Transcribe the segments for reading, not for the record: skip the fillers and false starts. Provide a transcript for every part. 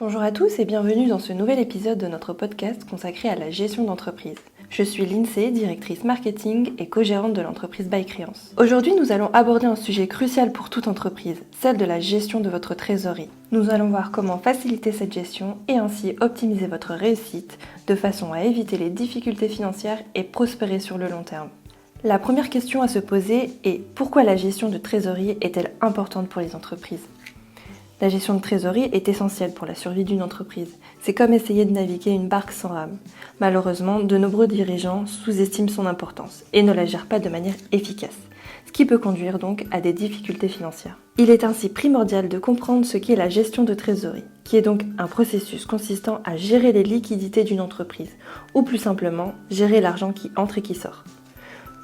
Bonjour à tous et bienvenue dans ce nouvel épisode de notre podcast consacré à la gestion d'entreprise. Je suis Lindsay, directrice marketing et co-gérante de l'entreprise By Créance. Aujourd'hui, nous allons aborder un sujet crucial pour toute entreprise, celle de la gestion de votre trésorerie. Nous allons voir comment faciliter cette gestion et ainsi optimiser votre réussite de façon à éviter les difficultés financières et prospérer sur le long terme. La première question à se poser est pourquoi la gestion de trésorerie est-elle importante pour les entreprises ? La gestion de trésorerie est essentielle pour la survie d'une entreprise. C'est comme essayer de naviguer une barque sans rame. Malheureusement, de nombreux dirigeants sous-estiment son importance et ne la gèrent pas de manière efficace, ce qui peut conduire donc à des difficultés financières. Il est ainsi primordial de comprendre ce qu'est la gestion de trésorerie, qui est donc un processus consistant à gérer les liquidités d'une entreprise, ou plus simplement, gérer l'argent qui entre et qui sort.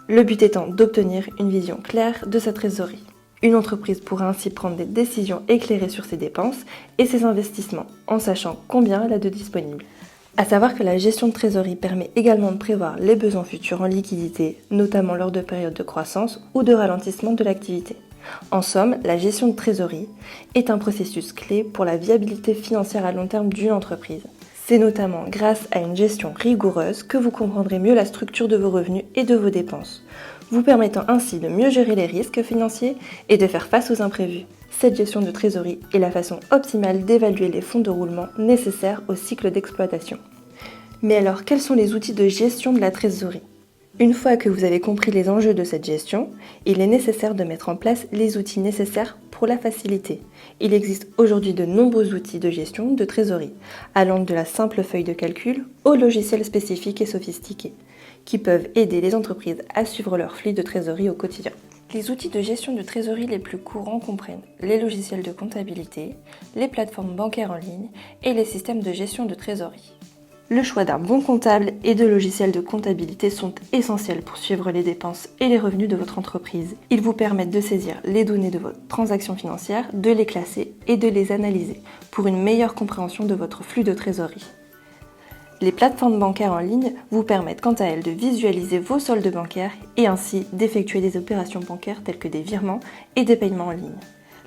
Le but étant d'obtenir une vision claire de sa trésorerie. Une entreprise pourra ainsi prendre des décisions éclairées sur ses dépenses et ses investissements, en sachant combien elle a de disponible. À savoir que la gestion de trésorerie permet également de prévoir les besoins futurs en liquidité, notamment lors de périodes de croissance ou de ralentissement de l'activité. En somme, la gestion de trésorerie est un processus clé pour la viabilité financière à long terme d'une entreprise. C'est notamment grâce à une gestion rigoureuse que vous comprendrez mieux la structure de vos revenus et de vos dépenses, vous permettant ainsi de mieux gérer les risques financiers et de faire face aux imprévus. Cette gestion de trésorerie est la façon optimale d'évaluer les fonds de roulement nécessaires au cycle d'exploitation. Mais alors, quels sont les outils de gestion de la trésorerie ? Une fois que vous avez compris les enjeux de cette gestion, il est nécessaire de mettre en place les outils nécessaires pour la faciliter. Il existe aujourd'hui de nombreux outils de gestion de trésorerie, allant de la simple feuille de calcul aux logiciels spécifiques et sophistiqués, qui peuvent aider les entreprises à suivre leur flux de trésorerie au quotidien. Les outils de gestion de trésorerie les plus courants comprennent les logiciels de comptabilité, les plateformes bancaires en ligne et les systèmes de gestion de trésorerie. Le choix d'un bon comptable et de logiciels de comptabilité sont essentiels pour suivre les dépenses et les revenus de votre entreprise. Ils vous permettent de saisir les données de votre transaction financière, de les classer et de les analyser pour une meilleure compréhension de votre flux de trésorerie. Les plateformes bancaires en ligne vous permettent quant à elles de visualiser vos soldes bancaires et ainsi d'effectuer des opérations bancaires telles que des virements et des paiements en ligne.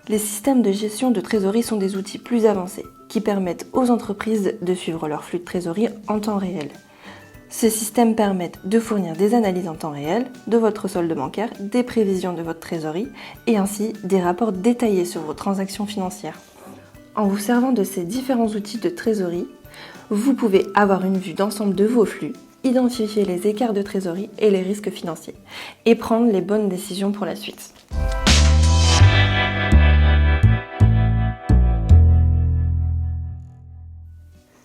Les systèmes de gestion de trésorerie sont des outils plus avancés qui permettent aux entreprises de suivre leur flux de trésorerie en temps réel. Ces systèmes permettent de fournir des analyses en temps réel de votre solde bancaire, des prévisions de votre trésorerie et ainsi des rapports détaillés sur vos transactions financières. En vous servant de ces différents outils de trésorerie, vous pouvez avoir une vue d'ensemble de vos flux, identifier les écarts de trésorerie et les risques financiers et prendre les bonnes décisions pour la suite.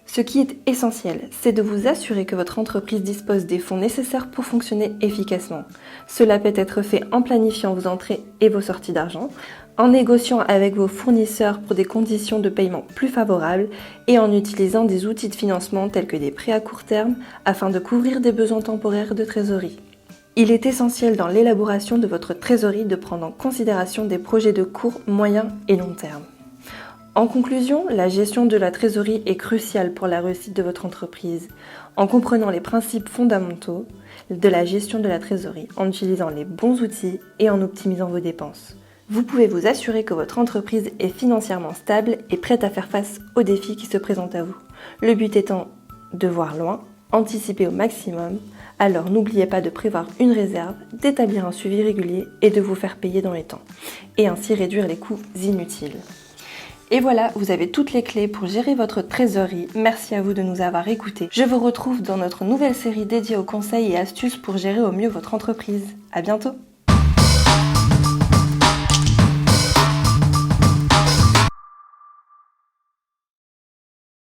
Ce qui est essentiel, c'est de vous assurer que votre entreprise dispose des fonds nécessaires pour fonctionner efficacement. Cela peut être fait en planifiant vos entrées et vos sorties d'argent, en négociant avec vos fournisseurs pour des conditions de paiement plus favorables et en utilisant des outils de financement tels que des prêts à court terme afin de couvrir des besoins temporaires de trésorerie. Il est essentiel dans l'élaboration de votre trésorerie de prendre en considération des projets de court, moyen et long terme. En conclusion, la gestion de la trésorerie est cruciale pour la réussite de votre entreprise. En comprenant les principes fondamentaux de la gestion de la trésorerie, en utilisant les bons outils et en optimisant vos dépenses, vous pouvez vous assurer que votre entreprise est financièrement stable et prête à faire face aux défis qui se présentent à vous. Le but étant de voir loin, anticiper au maximum, alors n'oubliez pas de prévoir une réserve, d'établir un suivi régulier et de vous faire payer dans les temps, et ainsi réduire les coûts inutiles. Et voilà, vous avez toutes les clés pour gérer votre trésorerie. Merci à vous de nous avoir écoutés. Je vous retrouve dans notre nouvelle série dédiée aux conseils et astuces pour gérer au mieux votre entreprise. À bientôt!